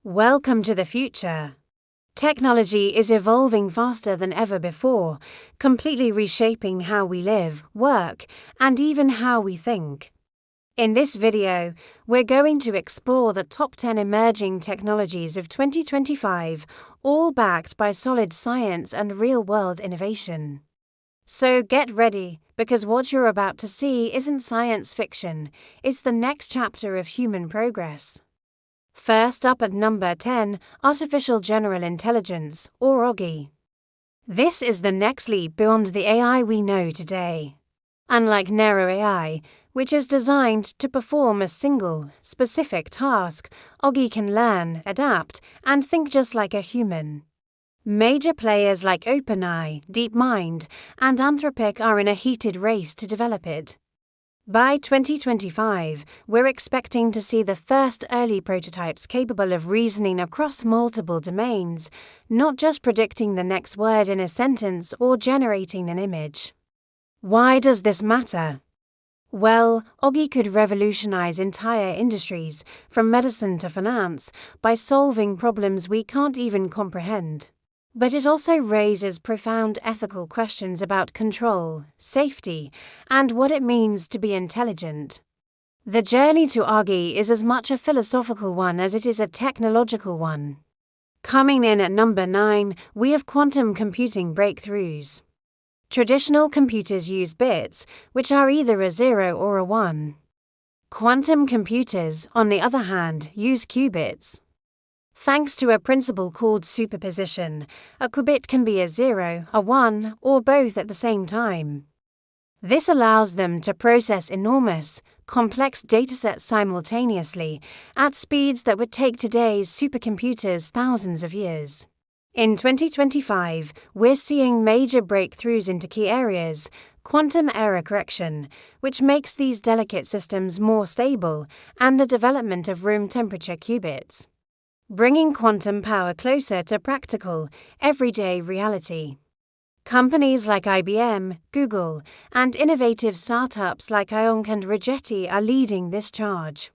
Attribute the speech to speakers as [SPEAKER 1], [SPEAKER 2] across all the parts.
[SPEAKER 1] Welcome to the future. Technology is evolving faster than ever before, completely reshaping how we live, work, and even how we think. In this video, we're going to explore the top 10 emerging technologies of 2025, all backed by solid science and real-world innovation. So get ready, because what you're about to see isn't science fiction, it's the next chapter of human progress. First up at number 10, Artificial General Intelligence, or AGI. This is the next leap beyond the AI we know today. Unlike narrow AI, which is designed to perform a single, specific task, AGI can learn, adapt, and think just like a human. Major players like OpenAI, DeepMind, and Anthropic are in a heated race to develop it. By 2025, we're expecting to see the first early prototypes capable of reasoning across multiple domains, not just predicting the next word in a sentence or generating an image. Why does this matter? Well, AGI could revolutionize entire industries, from medicine to finance, by solving problems we can't even comprehend. But it also raises profound ethical questions about control, safety, and what it means to be intelligent. The journey to AGI is as much a philosophical one as it is a technological one. Coming in at number 9, we have quantum computing breakthroughs. Traditional computers use bits, which are either a 0 or a 1. Quantum computers, on the other hand, use qubits. Thanks to a principle called superposition, a qubit can be a 0, a 1, or both at the same time. This allows them to process enormous, complex datasets simultaneously at speeds that would take today's supercomputers thousands of years. In 2025, we're seeing major breakthroughs into key areas: quantum error correction, which makes these delicate systems more stable, and the development of room temperature qubits, bringing quantum power closer to practical, everyday reality. Companies like IBM, Google, and innovative startups like Ionc and Rigetti are leading this charge.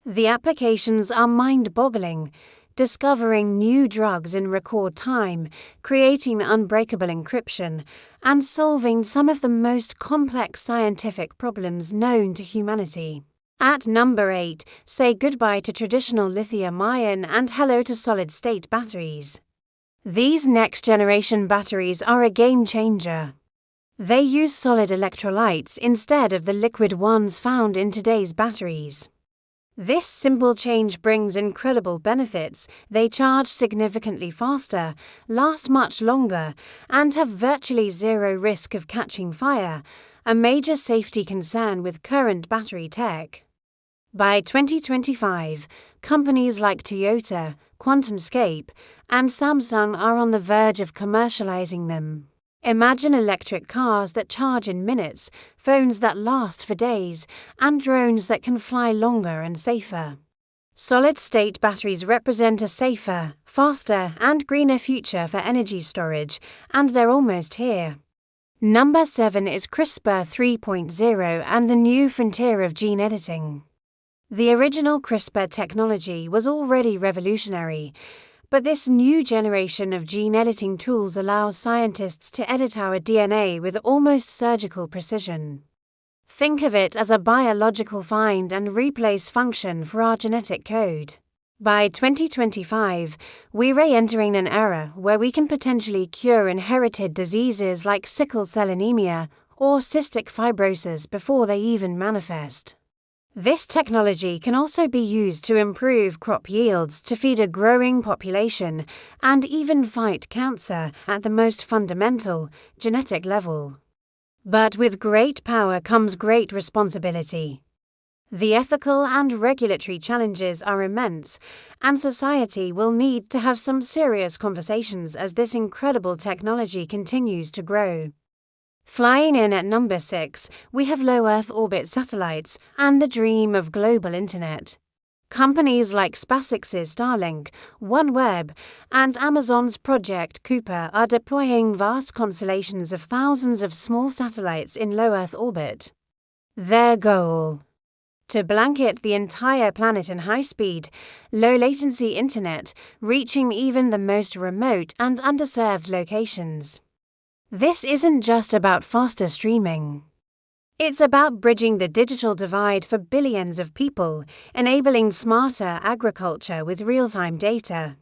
[SPEAKER 1] The applications are mind-boggling, discovering new drugs in record time, creating unbreakable encryption, and solving some of the most complex scientific problems known to humanity. At number 8, say goodbye to traditional lithium-ion and hello to solid-state batteries. These next-generation batteries are a game-changer. They use solid electrolytes instead of the liquid ones found in today's batteries. This simple change brings incredible benefits. They charge significantly faster, last much longer, and have virtually zero risk of catching fire, a major safety concern with current battery tech. By 2025, companies like Toyota, QuantumScape, and Samsung are on the verge of commercializing them. Imagine electric cars that charge in minutes, phones that last for days, and drones that can fly longer and safer. Solid-state batteries represent a safer, faster, and greener future for energy storage, and they're almost here. Number 7 is CRISPR 3.0 and the new frontier of gene editing. The original CRISPR technology was already revolutionary, but this new generation of gene editing tools allows scientists to edit our DNA with almost surgical precision. Think of it as a biological find and replace function for our genetic code. By 2025, we're entering an era where we can potentially cure inherited diseases like sickle cell anemia or cystic fibrosis before they even manifest. This technology can also be used to improve crop yields to feed a growing population and even fight cancer at the most fundamental, genetic level. But with great power comes great responsibility. The ethical and regulatory challenges are immense, and society will need to have some serious conversations as this incredible technology continues to grow. Flying in at number 6, we have low Earth orbit satellites and the dream of global internet. Companies like SpaceX's Starlink, OneWeb, and Amazon's Project Kuiper are deploying vast constellations of thousands of small satellites in low Earth orbit. Their goal: to blanket the entire planet in high-speed, low-latency internet, reaching even the most remote and underserved locations. This isn't just about faster streaming. It's about bridging the digital divide for billions of people, enabling smarter agriculture with real-time data,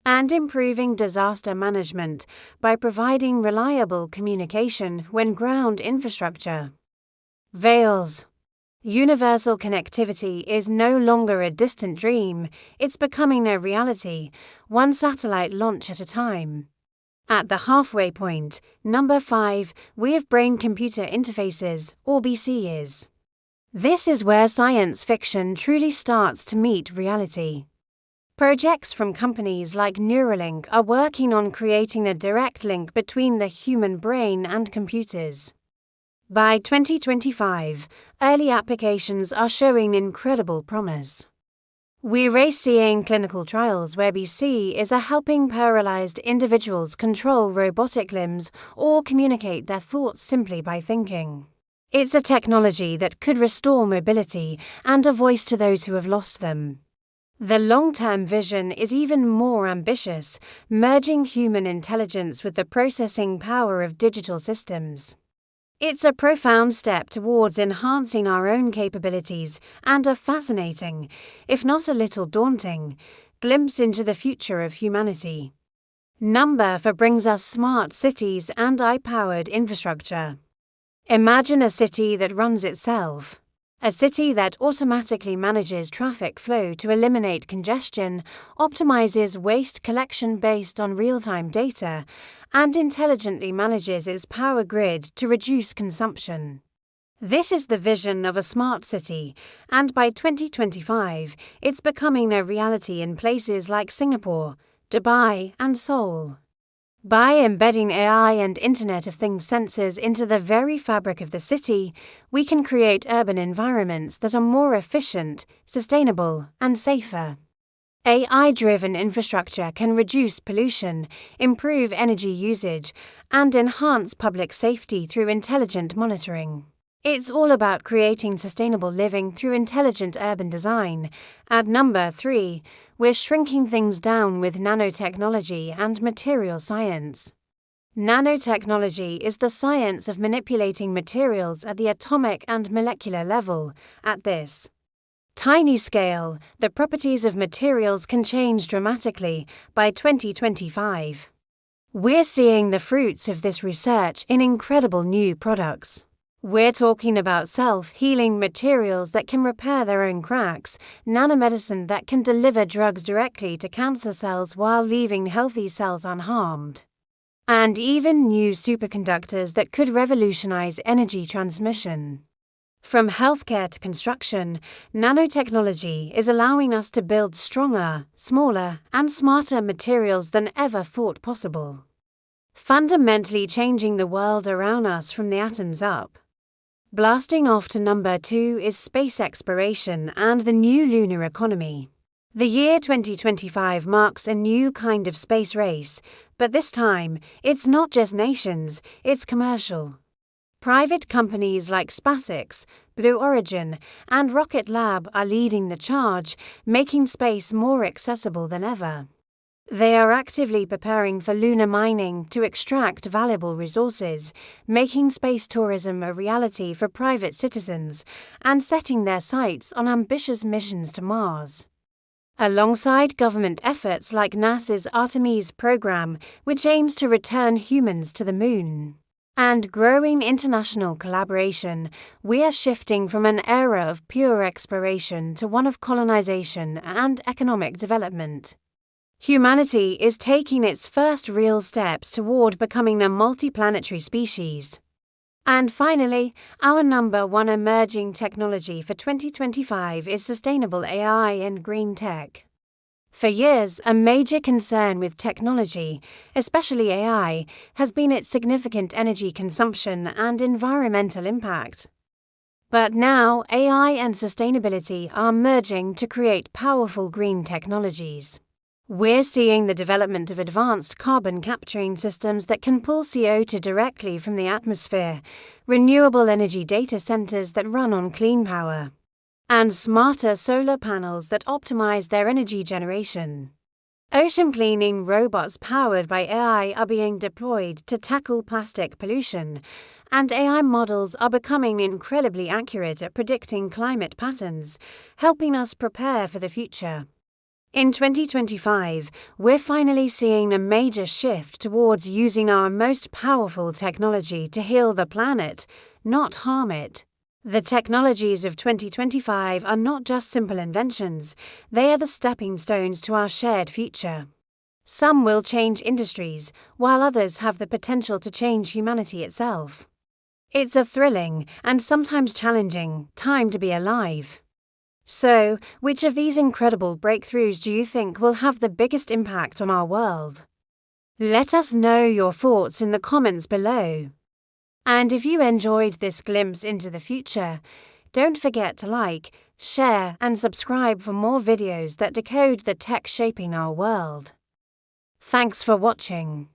[SPEAKER 1] and improving disaster management by providing reliable communication when ground infrastructure fails. Universal connectivity is no longer a distant dream, it's becoming a reality, one satellite launch at a time. At the halfway point, number 5, we have brain-computer interfaces, or BCIs. This is where science fiction truly starts to meet reality. Projects from companies like Neuralink are working on creating a direct link between the human brain and computers. By 2025, early applications are showing incredible promise. We're seeing clinical trials where BC is helping paralyzed individuals control robotic limbs or communicate their thoughts simply by thinking. It's a technology that could restore mobility and a voice to those who have lost them. The long-term vision is even more ambitious, merging human intelligence with the processing power of digital systems. It's a profound step towards enhancing our own capabilities and a fascinating, if not a little daunting, glimpse into the future of humanity. Number 4 brings us smart cities and AI-powered infrastructure. Imagine a city that runs itself. A city that automatically manages traffic flow to eliminate congestion, optimizes waste collection based on real-time data, and intelligently manages its power grid to reduce consumption. This is the vision of a smart city, and by 2025, it's becoming a reality in places like Singapore, Dubai, and Seoul. By embedding AI and Internet of Things sensors into the very fabric of the city, we can create urban environments that are more efficient, sustainable, and safer. AI-driven infrastructure can reduce pollution, improve energy usage, and enhance public safety through intelligent monitoring. It's all about creating sustainable living through intelligent urban design. At number 3, we're shrinking things down with nanotechnology and material science. Nanotechnology is the science of manipulating materials at the atomic and molecular level. At this tiny scale, the properties of materials can change dramatically by 2025. We're seeing the fruits of this research in incredible new products. We're talking about self-healing materials that can repair their own cracks, nanomedicine that can deliver drugs directly to cancer cells while leaving healthy cells unharmed, and even new superconductors that could revolutionize energy transmission. From healthcare to construction, nanotechnology is allowing us to build stronger, smaller, and smarter materials than ever thought possible, fundamentally changing the world around us from the atoms up. Blasting off to number 2 is space exploration and the new lunar economy. The year 2025 marks a new kind of space race, but this time, it's not just nations, it's commercial. Private companies like SpaceX, Blue Origin, and Rocket Lab are leading the charge, making space more accessible than ever. They are actively preparing for lunar mining to extract valuable resources, making space tourism a reality for private citizens, and setting their sights on ambitious missions to Mars. Alongside government efforts like NASA's Artemis program, which aims to return humans to the Moon, and growing international collaboration, we are shifting from an era of pure exploration to one of colonization and economic development. Humanity is taking its first real steps toward becoming a multiplanetary species. And finally, our number 1 emerging technology for 2025 is sustainable AI and green tech. For years, a major concern with technology, especially AI, has been its significant energy consumption and environmental impact. But now, AI and sustainability are merging to create powerful green technologies. We're seeing the development of advanced carbon capturing systems that can pull CO2 directly from the atmosphere, renewable energy data centers that run on clean power, and smarter solar panels that optimize their energy generation. Ocean cleaning robots powered by AI are being deployed to tackle plastic pollution, and AI models are becoming incredibly accurate at predicting climate patterns, helping us prepare for the future. In 2025, we're finally seeing a major shift towards using our most powerful technology to heal the planet, not harm it. The technologies of 2025 are not just simple inventions, they are the stepping stones to our shared future. Some will change industries, while others have the potential to change humanity itself. It's a thrilling, and sometimes challenging, time to be alive. So, which of these incredible breakthroughs do you think will have the biggest impact on our world? Let us know your thoughts in the comments below. And if you enjoyed this glimpse into the future, don't forget to like, share, and subscribe for more videos that decode the tech shaping our world. Thanks for watching.